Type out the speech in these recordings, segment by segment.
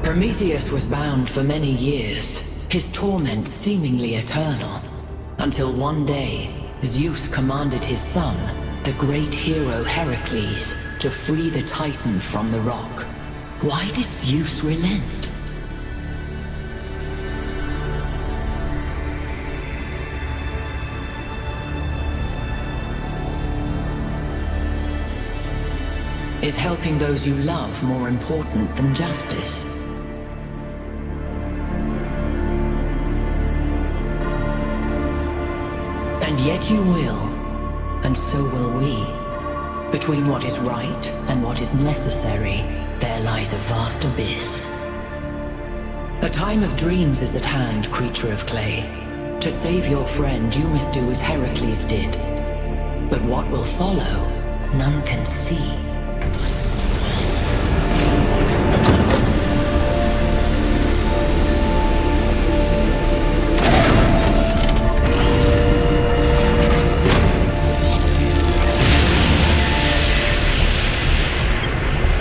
Prometheus was bound for many years, his torment seemingly eternal, until one day, Zeus commanded his son, the great hero Heracles, to free the Titan from the rock. Why did Zeus relent? Is helping those you love more important than justice? And yet you will, and so will we. Between what is right and what is necessary, there lies a vast abyss. A time of dreams is at hand, creature of clay. To save your friend, you must do as Heracles did. But what will follow, none can see.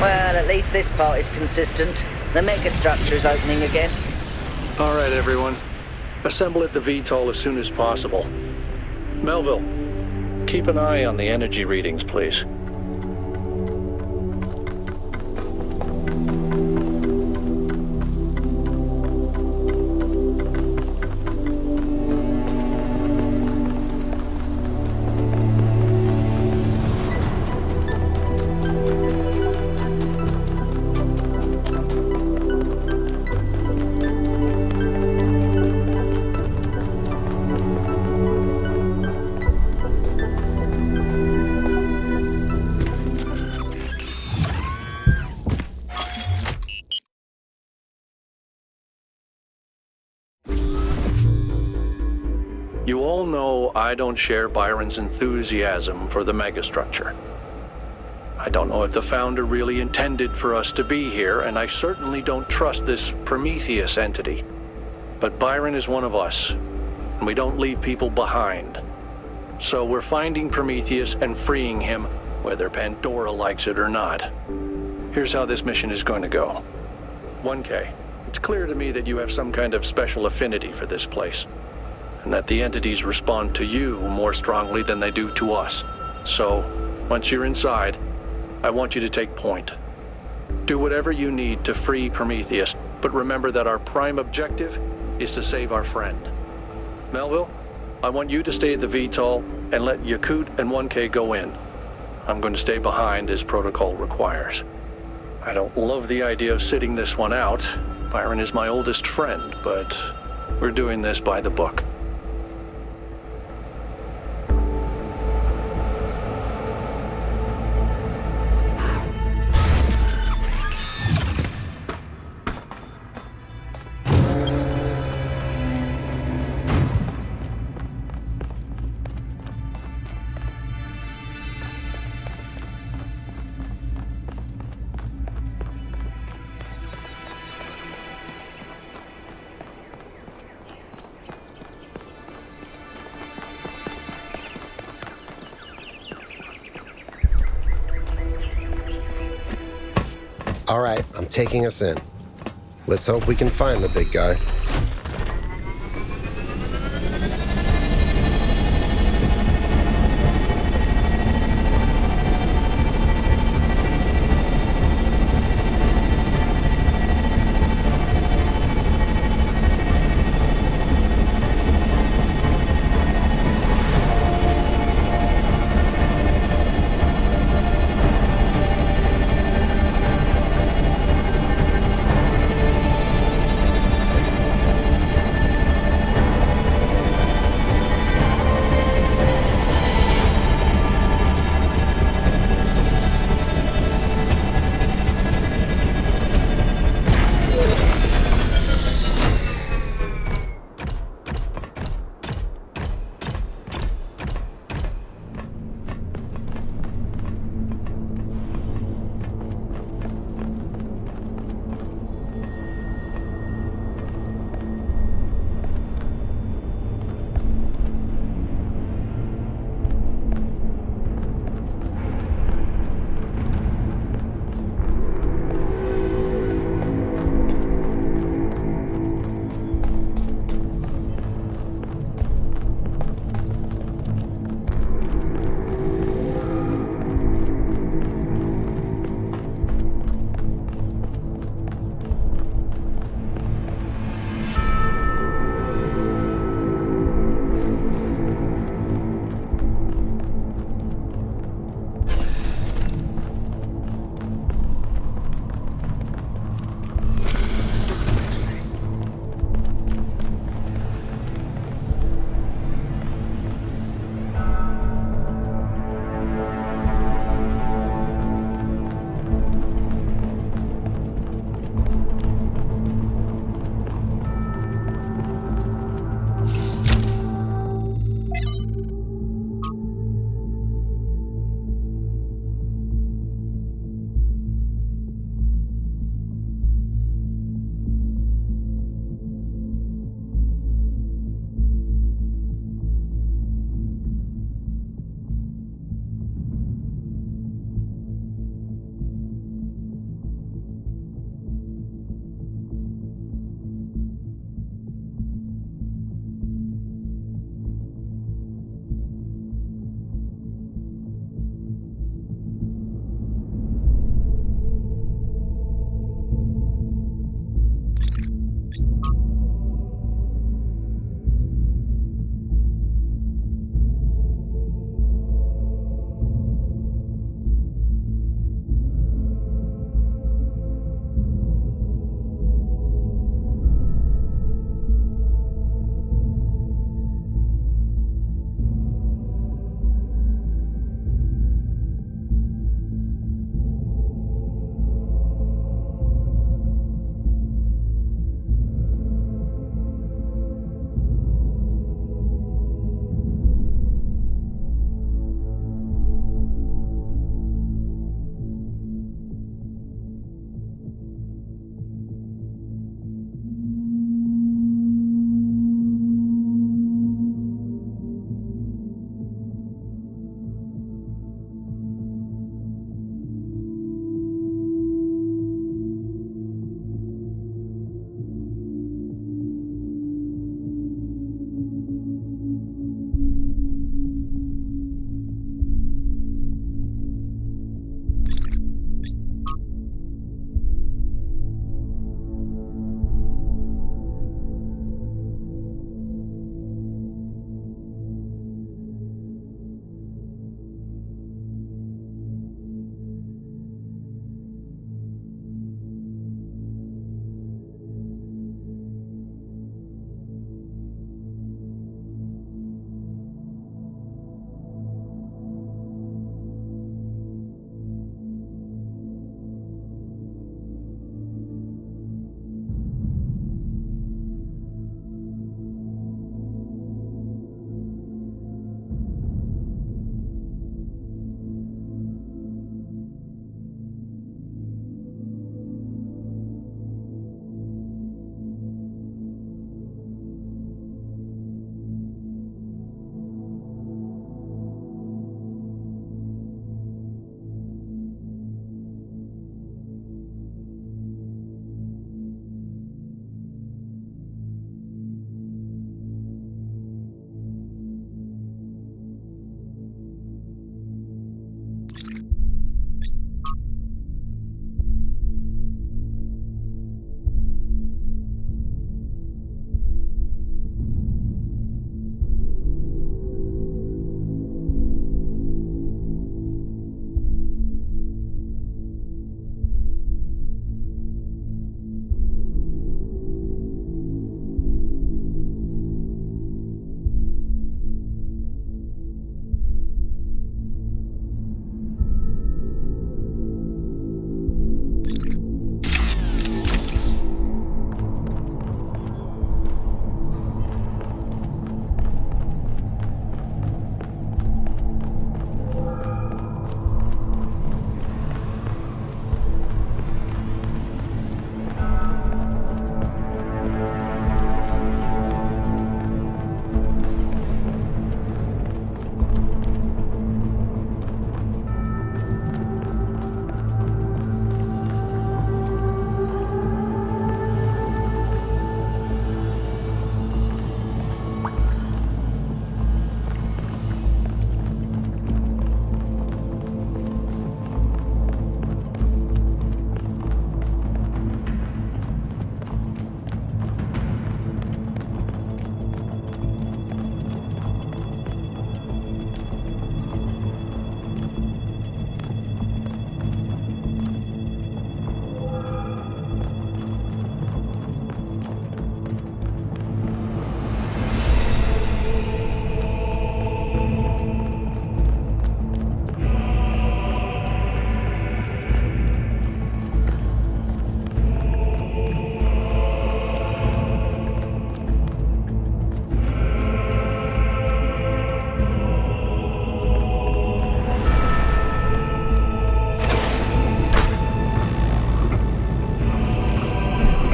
Well, at least this part is consistent. The megastructure is opening again. All right, everyone. Assemble at the VTOL as soon as possible. Melville, keep an eye on the energy readings, please. You all know I don't share Byron's enthusiasm for the megastructure. I don't know if the founder really intended for us to be here, and I certainly don't trust this Prometheus entity. But Byron is one of us, and we don't leave people behind. So we're finding Prometheus and freeing him, whether Pandora likes it or not. Here's how this mission is going to go. 1K, it's clear to me that you have some kind of special affinity for this place, and that the entities respond to you more strongly than they do to us. So, once you're inside, I want you to take point. Do whatever you need to free Prometheus, but remember that our prime objective is to save our friend. Melville, I want you to stay at the VTOL and let Yakut and 1K go in. I'm going to stay behind as protocol requires. I don't love the idea of sitting this one out. Byron is my oldest friend, but we're doing this by the book. All right, I'm taking us in. Let's hope we can find the big guy.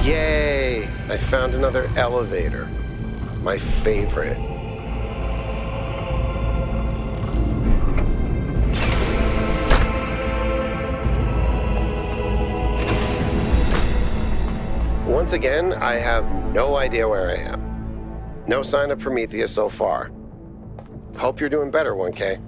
Yay! I found another elevator. My favorite. Once again, I have no idea where I am. No sign of Prometheus so far. Hope you're doing better, 1K.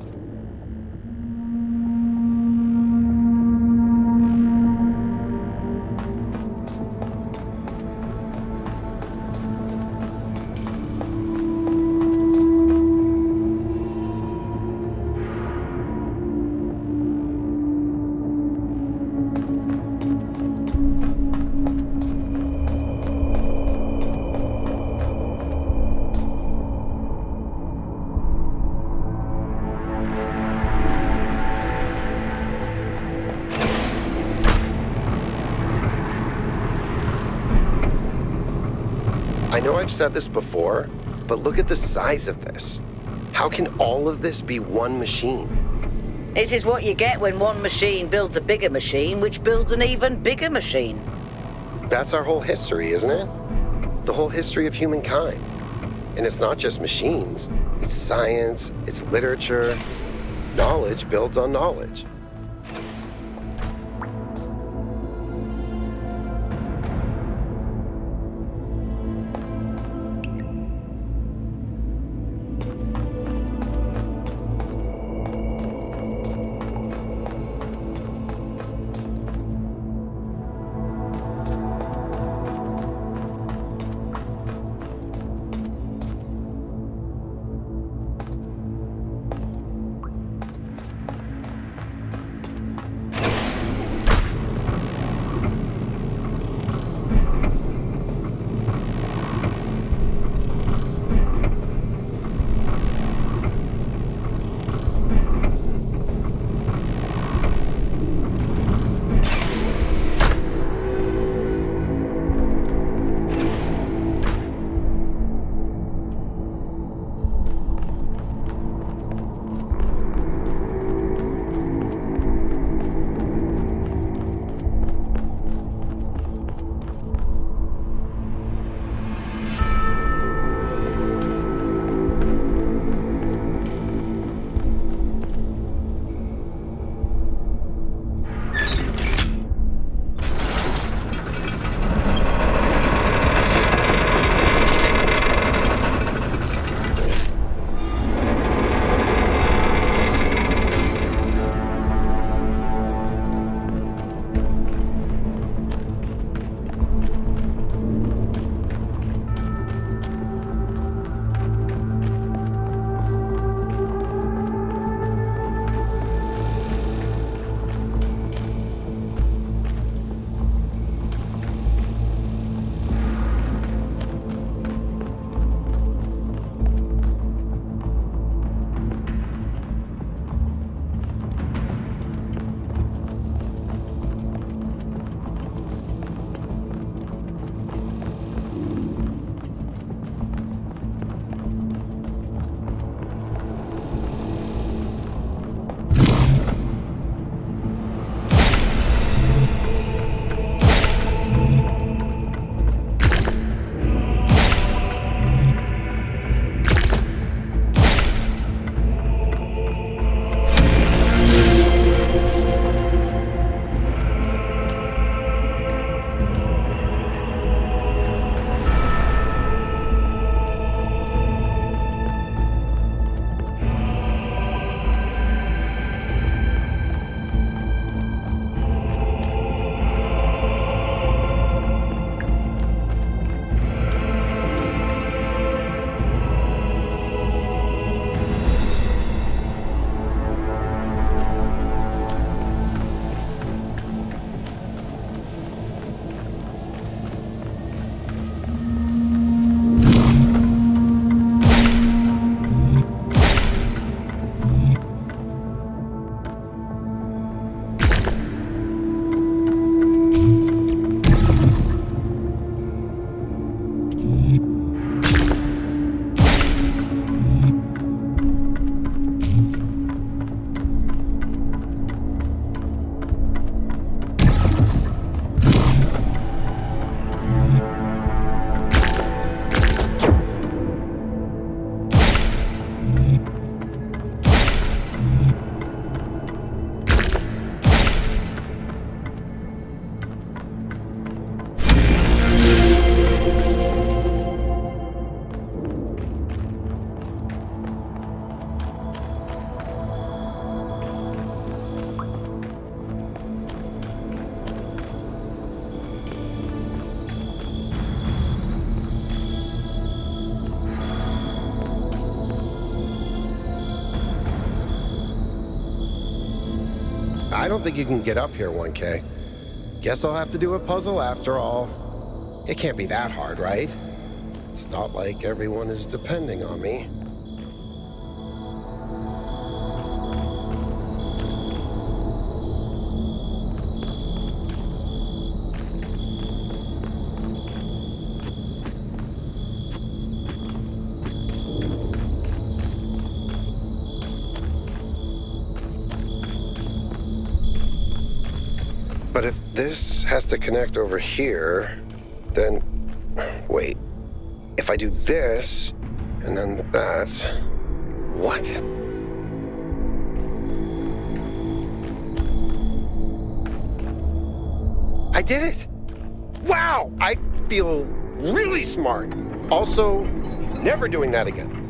I know I've said this before, but look at the size of this. How can all of this be one machine? This is what you get when one machine builds a bigger machine, which builds an even bigger machine. That's our whole history, isn't it? The whole history of humankind. And it's not just machines. It's science, it's literature. Knowledge builds on knowledge. I don't think you can get up here, 1K. Guess I'll have to do a puzzle after all. It can't be that hard, right? It's not like everyone is depending on me. But if this has to connect over here, then... Wait. If I do this, and then that... What? I did it! Wow! I feel really smart. Also, never doing that again.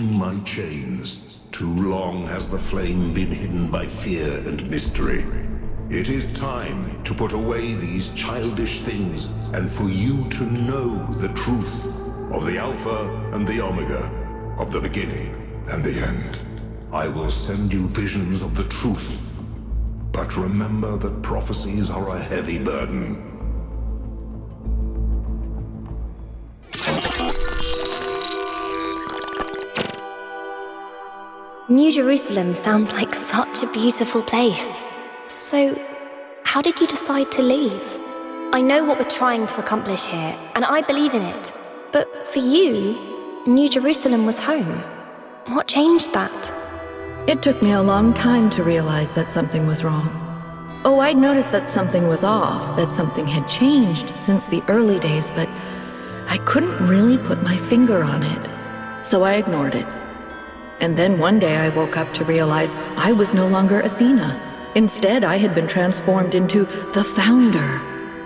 breaking my chains. Too long has the flame been hidden by fear and mystery. It is time to put away these childish things and for you to know the truth of the Alpha and the Omega, of the beginning and the end. I will send you visions of the truth, but remember that prophecies are a heavy burden. New Jerusalem sounds like such a beautiful place. So, how did you decide to leave? I know what we're trying to accomplish here, and I believe in it. But for you, New Jerusalem was home. What changed that? It took me a long time to realize that something was wrong. Oh, I'd noticed that something was off, that something had changed since the early days, but I couldn't really put my finger on it. So I ignored it. And then one day I woke up to realize I was no longer Athena. Instead, I had been transformed into the Founder,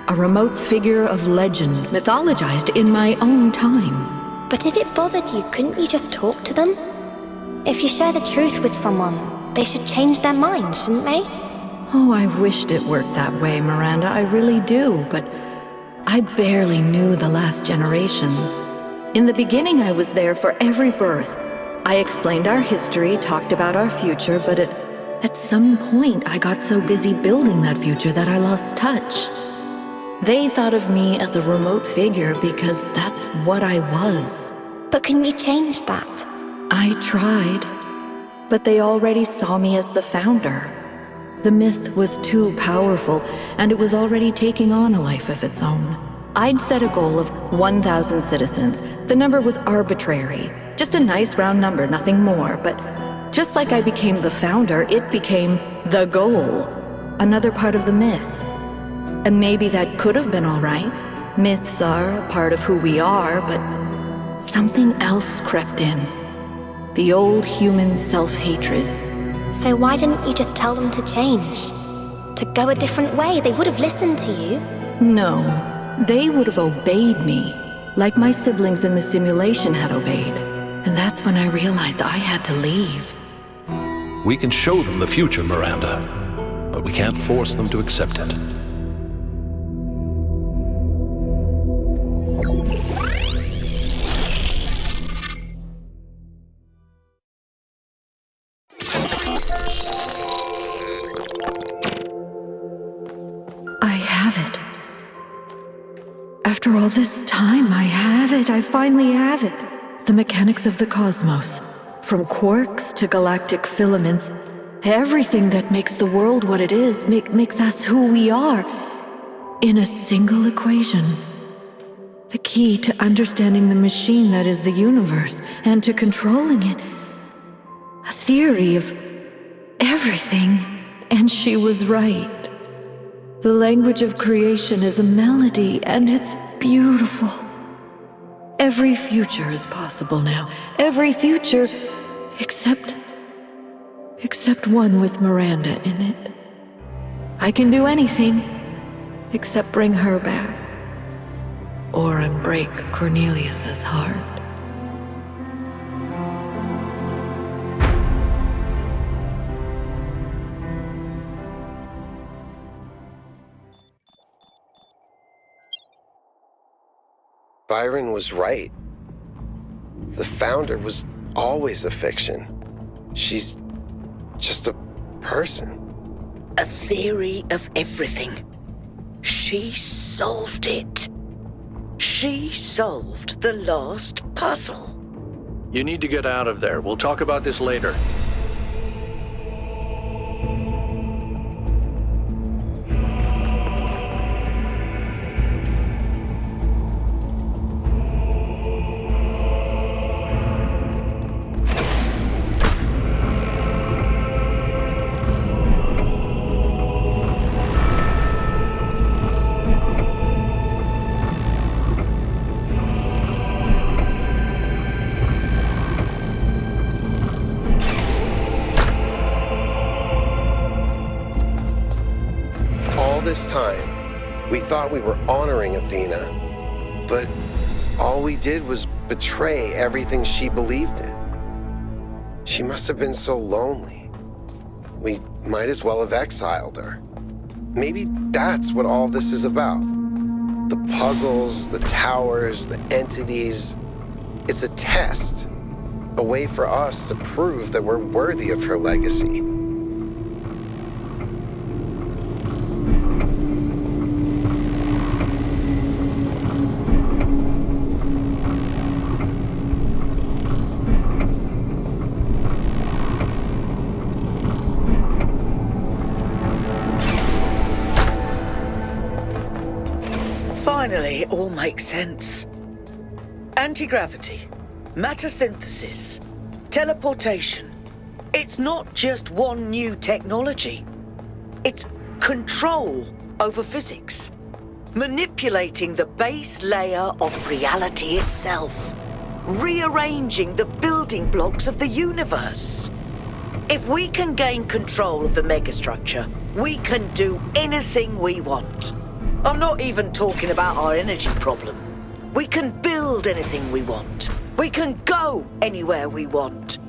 a remote figure of legend, mythologized in my own time. But if it bothered you, couldn't you just talk to them? If you share the truth with someone, they should change their mind, shouldn't they? Oh, I wished it worked that way, Miranda, I really do, but I barely knew the last generations. In the beginning, I was there for every birth. I explained our history, talked about our future, but at some point I got so busy building that future that I lost touch. They thought of me as a remote figure because that's what I was. But can you change that? I tried, but they already saw me as the Founder. The myth was too powerful, and it was already taking on a life of its own. I'd set a goal of 1,000 citizens. The number was arbitrary. Just a nice round number, nothing more. But just like I became the Founder, it became the goal. Another part of the myth. And maybe that could have been all right. Myths are a part of who we are, but something else crept in. The old human self-hatred. So why didn't you just tell them to change? To go a different way? They would have listened to you. No, they would have obeyed me, like my siblings in the simulation had obeyed. And that's when I realized I had to leave. We can show them the future, Miranda, but we can't force them to accept it. I have it. After all this time, I have it. I finally have it. The mechanics of the cosmos, from quarks to galactic filaments, everything that makes the world what it is, makes us who we are, in a single equation. The key to understanding the machine that is the universe, and to controlling it. A theory of everything, and she was right. The language of creation is a melody, and it's beautiful. Every future is possible now. Every future, except one with Miranda in it. I can do anything, except bring her back. Or unbreak Cornelius's heart. Byron was right. The Founder was always a fiction. She's just a person. A theory of everything. She solved it. She solved the last puzzle. You need to get out of there. We'll talk about this later. This time, we thought we were honoring Athena, but all we did was betray everything she believed in. She must have been so lonely. We might as well have exiled her. Maybe that's what all this is about. The puzzles, the towers, the entities. It's a test. A way for us to prove that we're worthy of her legacy. Finally, it all makes sense. Anti-gravity, matter synthesis, teleportation. It's not just one new technology. It's control over physics. Manipulating the base layer of reality itself. Rearranging the building blocks of the universe. If we can gain control of the megastructure, we can do anything we want. I'm not even talking about our energy problem. We can build anything we want. We can go anywhere we want.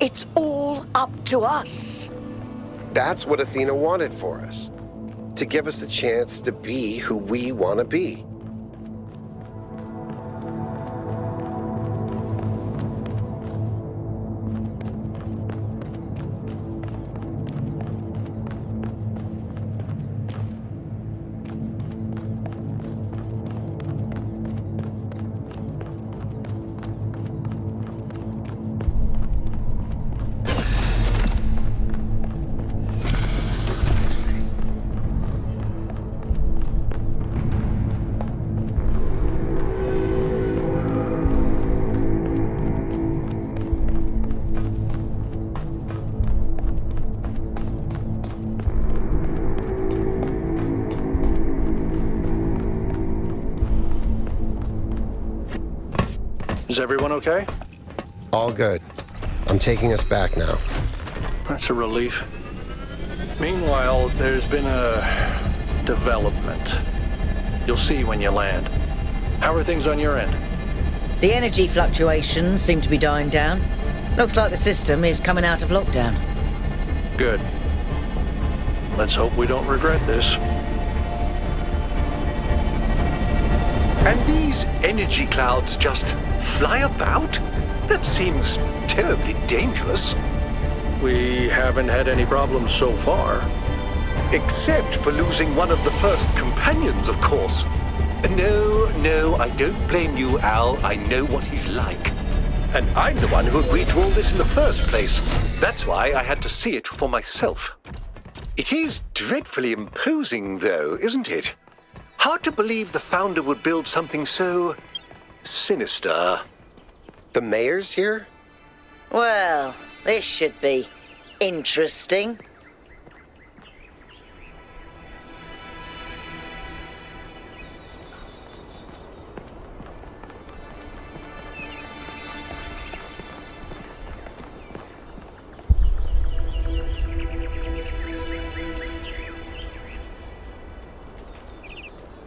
It's all up to us. That's what Athena wanted for us. To give us a chance to be who we want to be. Is everyone okay? All good. I'm taking us back now. That's a relief. Meanwhile, there's been a development. You'll see when you land. How are things on your end? The energy fluctuations seem to be dying down. Looks like the system is coming out of lockdown. Good. Let's hope we don't regret this. And these energy clouds just fly about? That seems terribly dangerous. We haven't had any problems so far. Except for losing one of the first companions, of course. No, I don't blame you, Al. I know what he's like. And I'm the one who agreed to all this in the first place. That's why I had to see it for myself. It is dreadfully imposing, though, isn't it? Hard to believe the founder would build something so sinister. The mayor's here? Well, this should be interesting.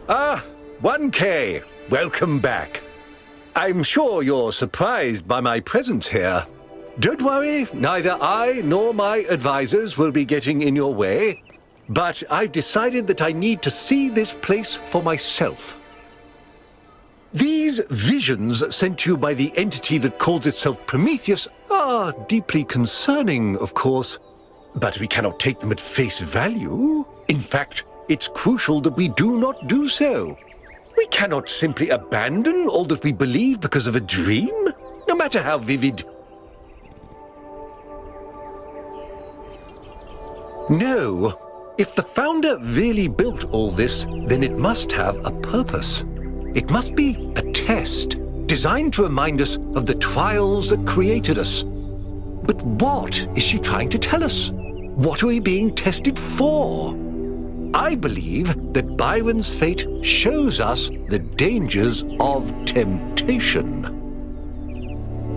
Ah, 1K. Welcome back. I'm sure you're surprised by my presence here. Don't worry, neither I nor my advisors will be getting in your way. But I've decided that I need to see this place for myself. These visions sent to you by the entity that calls itself Prometheus are deeply concerning, of course. But we cannot take them at face value. In fact, it's crucial that we do not do so. We cannot simply abandon all that we believe because of a dream, no matter how vivid. No. If the founder really built all this, then it must have a purpose. It must be a test, designed to remind us of the trials that created us. But what is she trying to tell us? What are we being tested for? I believe that Byron's fate shows us the dangers of temptation.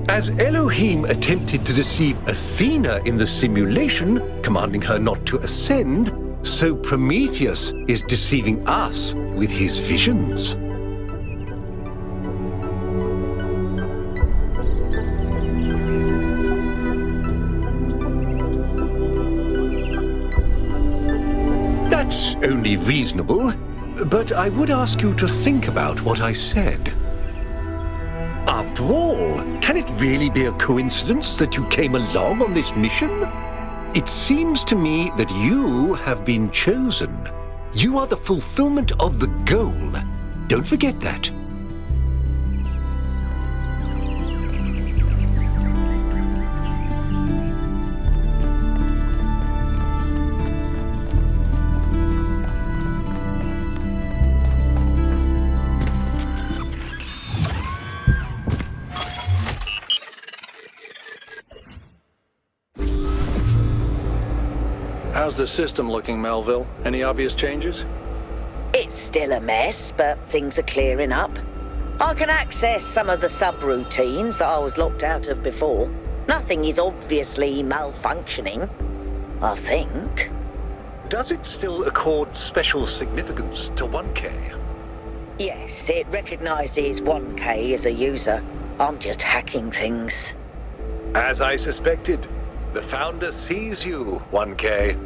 As Elohim attempted to deceive Athena in the simulation, commanding her not to ascend, so Prometheus is deceiving us with his visions. be reasonable, but I would ask you to think about what I said. After all, can it really be a coincidence that you came along on this mission? It seems to me that you have been chosen. You are the fulfillment of the goal. Don't forget that. How's the system looking, Melville? Any obvious changes? It's still a mess, but things are clearing up. I can access some of the subroutines that I was locked out of before. Nothing is obviously malfunctioning, I think. Does it still accord special significance to 1K? Yes, it recognizes 1K as a user. I'm just hacking things. As I suspected, the Founder sees you, 1K.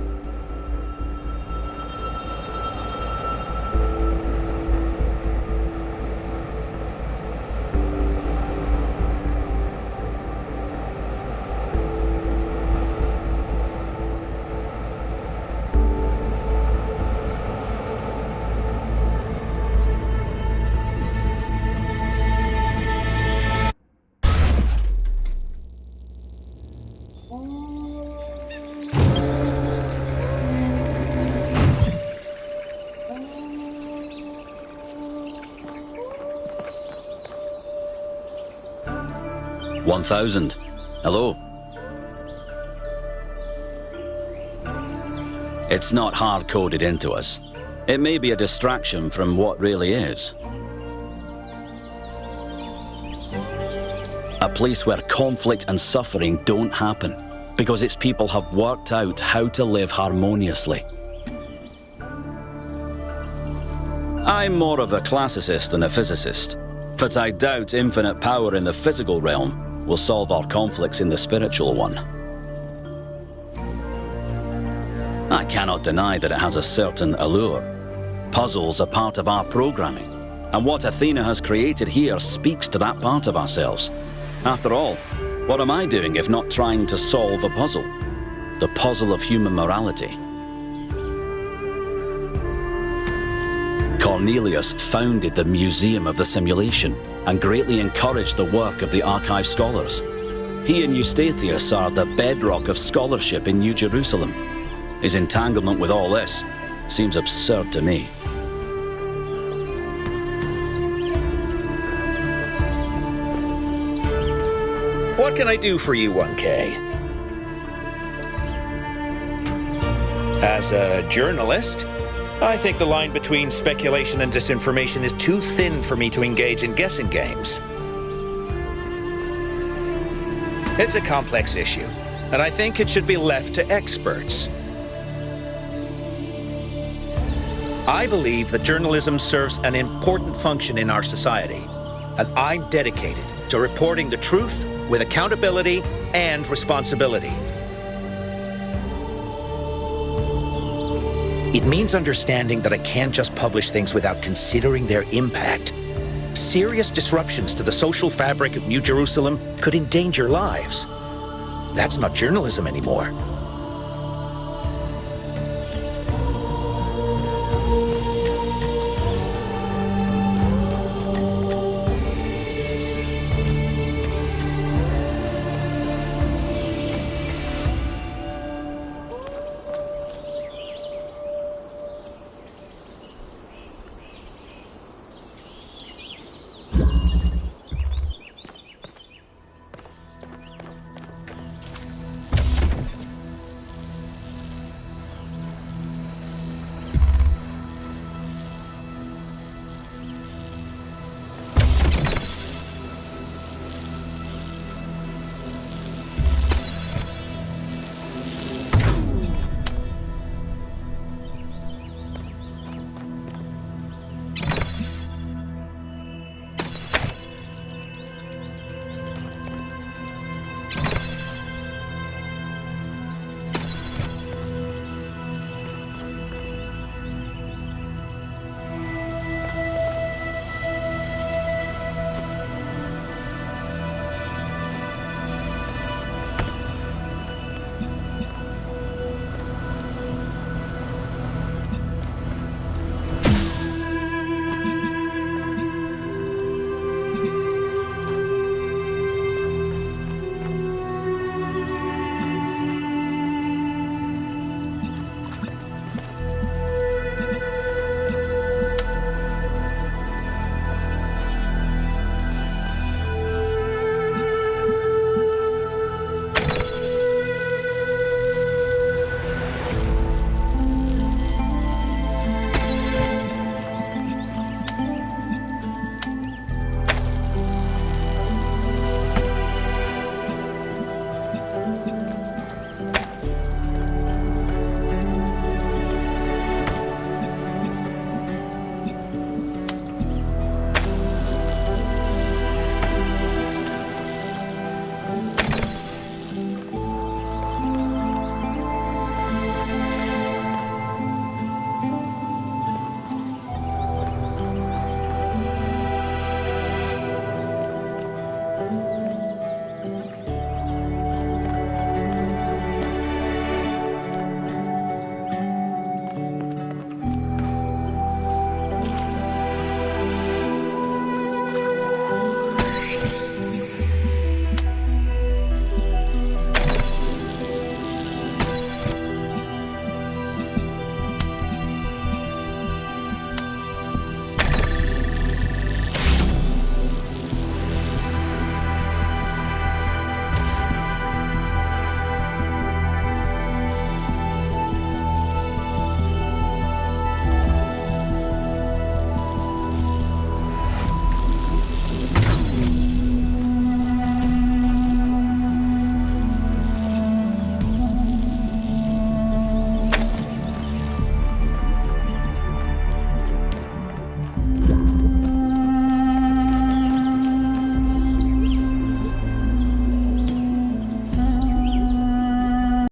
$1,000. Hello. It's not hard-coded into us. It may be a distraction from what really is. A place where conflict and suffering don't happen because its people have worked out how to live harmoniously. I'm more of a classicist than a physicist, but I doubt infinite power in the physical realm will solve our conflicts in the spiritual one. I cannot deny that it has a certain allure. Puzzles are part of our programming, and what Athena has created here speaks to that part of ourselves. After all, what am I doing if not trying to solve a puzzle? The puzzle of human morality. Cornelius founded the Museum of the Simulation and greatly encouraged the work of the archive scholars. He and Eustathius are the bedrock of scholarship in New Jerusalem. His entanglement with all this seems absurd to me. What can I do for you, 1K? As a journalist, I think the line between speculation and disinformation is too thin for me to engage in guessing games. It's a complex issue, and I think it should be left to experts. I believe that journalism serves an important function in our society, and I'm dedicated to reporting the truth with accountability and responsibility. It means understanding that I can't just publish things without considering their impact. Serious disruptions to the social fabric of New Jerusalem could endanger lives. That's not journalism anymore.